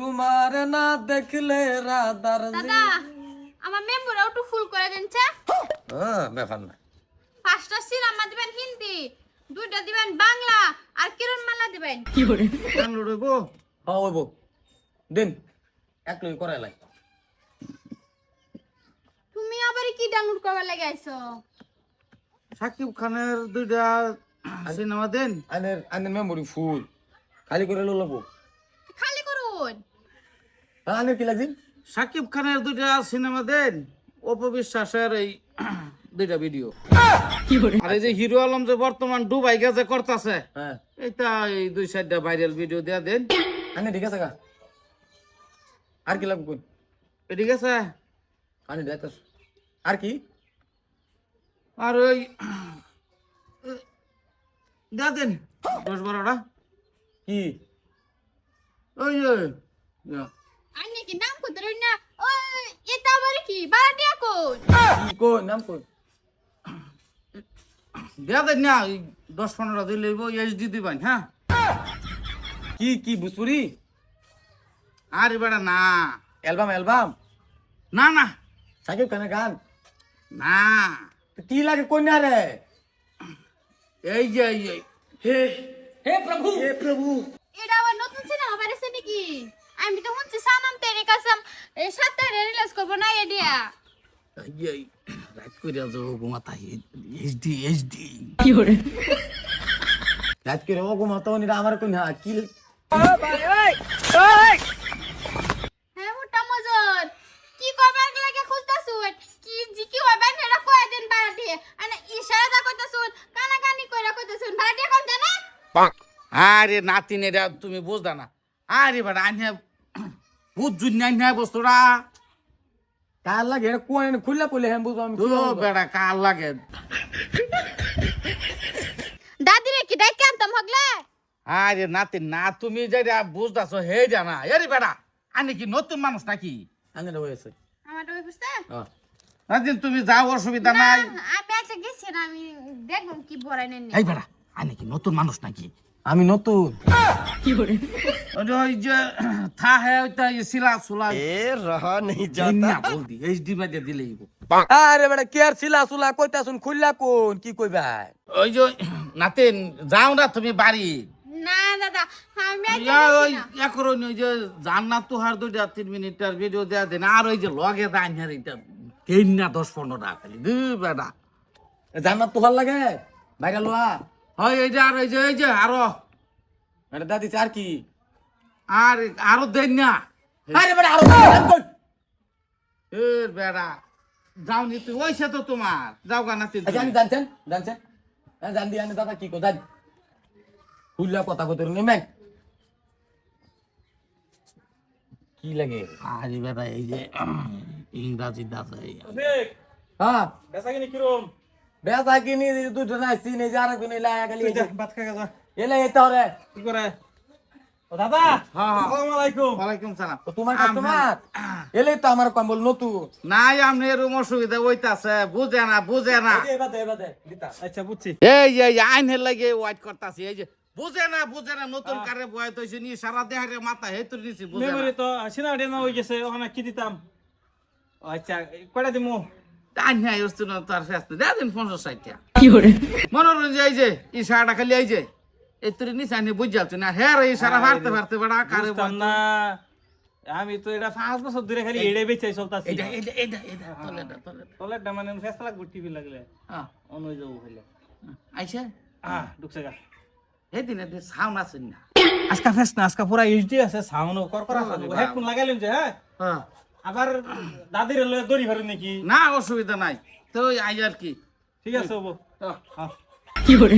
তোমার না দেখলে রাদার দাদা আমার মেমোরা একটু ফুল করে দেন চা ব্যাপার না। পাঁচটা সিনেমা দিবেন হিন্দি, দুইটা দিবেন বাংলা আর কিরণ মালা দিবেন। কি করে ডাউনলোড হইবো? হ্যাঁ হইবো, দিন এক লই করাই লাই। তুমি আবার কি ডাউনলোড করবার লাগে আইছো? সাকিব খানের দুইটা সিনেমা দেন। আনের মেমোরি ফুল, খালি করে লব। খালি করুন। আনের কি লাগছে? সাকিব খানের দুইটা সিনেমা দেন, অপবিশ্বাসের এই দুইটা ভিডিও। কি করে আর এই যে হিরো আলম যে বর্তমান দুবাই গেছে করতেছে, হ্যাঁ এটা এই 2-4টা ভাইরাল ভিডিও দেয়া দেন। আনে ঠিক আছে গা, আর কি লাগবে? ঠিক আছে। আনে দেখ আর কি? আর ওই দেয়া দেন 10-12টা। কি ওই আন্নে কি নাম কত রই না? ওই এটা আবার কি বারাটিয়া কোন? কি কই নাম কই? দেয়া দেন না, 10-15টা দিলে এইচডি দিবেন। হ্যাঁ কি কি ভোজপুরি আর বেড়া না অ্যালবাম? অ্যালবাম না না সাকিব খানের গান? না, তো কি লাগে কই না রে? এই যে এই হে প্রভু এটা আবার নতুন সিনেমা বেরিয়েছে নাকি? আমি তো শুনছি সানাম তেরে কাসম এই 7 তারিখে রিলিজ করব না এডিয়া। এই রাত কইরা যাও ঘুমাতা এইচডি এইচডি। কি করে রাত করে ও ঘুমাতো নি আমার কই না কি? হ্যাঁ মোটা মজর কি করবার লাগে খুঁজতাছুন? কি জি কি হবেন এরা কয় দিন বারাটিয়া আনা ইশারা দা কইতাছুন, কানাকানি কইরা কইতাছুন বারাটিয়া কোন জানা? আরে নাতিন এটা তুমি বুঝদা না। আরে বেটা আইনে বুঝুন না আইনে বস্তুরা কার লাগে এটা কোন খুললা কইলে হ্যাঁ বুঝো আমি তো বেটা কার লাগে। দাদিরে কি ডাইকে আনতাম হগলে? আরে নাতিন না, তুমি যেটা বুঝদাছো হে জানা। আরে বেটা আনে কি নতুন মানুষ নাকি? আনে হয়েছে। আমারটা ওই বুঝতে? হ্যাঁ নাতিন তুমি যাও, অসুবিধা নাই। আমি একটা গেছি না, আমি দেখব কি বড়াই নেন। এই বেটা আনে কি নতুন মানুষ নাকি? আমি নতুন। কি করে ওই যে থা হে ওইটা সিলা সুলা रहा नहीं না বলদি এইচডি বাজে দিলেই আরে বেটা কে আর ছিলা সুলা কইতাছুন খুললা কোন কি কইবাই? ওই যে নাতিন যাও না তুমি বাড়ি। না দাদা আমি ওই একরো ওই যে জান্নাত তোহার 2-3 মিনিটের ভিডিও দেয়া দেন। আর ওই যে লগে দাইনার এটা কেন না 10-15 টাকা খালি দু বেটা। জান্নাত তো ভাল লাগে বাইরে লোয়া। হয় এই যে আর এই যে আরো এটা দাদি আর কি? আর আরো দেন না। আরে বেটা আরো গান কই? এ বেটা যাও নি তুই ওইসে তো তোমার যাও গা নাতিন আচ্ছা আমি জানছেন হ্যাঁ জান দি আনে দাদা কি কো জান খুললা কথা কইতে নি মেক কি লাগে? আরে বেটা এই যে ইংরাজি দাদা হ্যাঁ বেচা কিনি কিরম? বেসা কিনি দুটো নাই চিনি যারা কিনি লায়া খালি তুই যা, ভাত খাগা যা। এলে এতে হরে কি করে? ও দাদা, হ্যাঁ, হ্যাঁ। আসসালামু আলাইকুম। ওয়ালাইকুম সালাম। তো তোমার কাস্টমার এলে তো আমার কম বল নতুন। নাই আপনি এরকম অসুবিধা হইতাছে, বুঝে না এই বাদে, দিতা। আচ্ছা বুঝছি। এই আইনের লাগে ওয়াইট করতাছি। এই যে বুঝে না নতুন কারে বয়স হইছে নি সারা দেহারে মাথা হেতুর নিছি বুঝে না। মেমোরি তো সিনেমা টেনা হয়ে গেছে, ওখানে কি দিতাম? ও আচ্ছা, কয়টা দিমু? আইন নাই হচ্ছে না তার ফেসতে দেয়া দিন 50-60 টাকা। কি করে মনোরঞ্জন এই যে এই সারাটা খালি এই যে এই তোর নিচে আইনে বুঝ যাচ্ছে না। হ্যাঁ রে এই সারা ফারতে বেড়া কারে বুঝতাম না। আমি তো এটা 5 বছর ধরে খালি এড়ে বেচাই চলতাছি। এটা তলেটা। টয়লেটটা মানে ফেসটা লাগবে টিভি লাগলে। হ্যাঁ অনুই যাবো হইলে। আইসা ঢুকছে গা। এই দিনে সাউন্ড আছে না। আজকা ফেস না, আজকা পুরা এইচডি আছে, সাউন্ড করকরা আছে। হেডফোন লাগাইলেন যে হ্যাঁ? হ্যাঁ আবার দাদির লয়ে দড়ি ভরে নাকি? না অসুবিধা নাই তো আই আর কি। ঠিক আছে হবো। হ্যাঁ। কি করে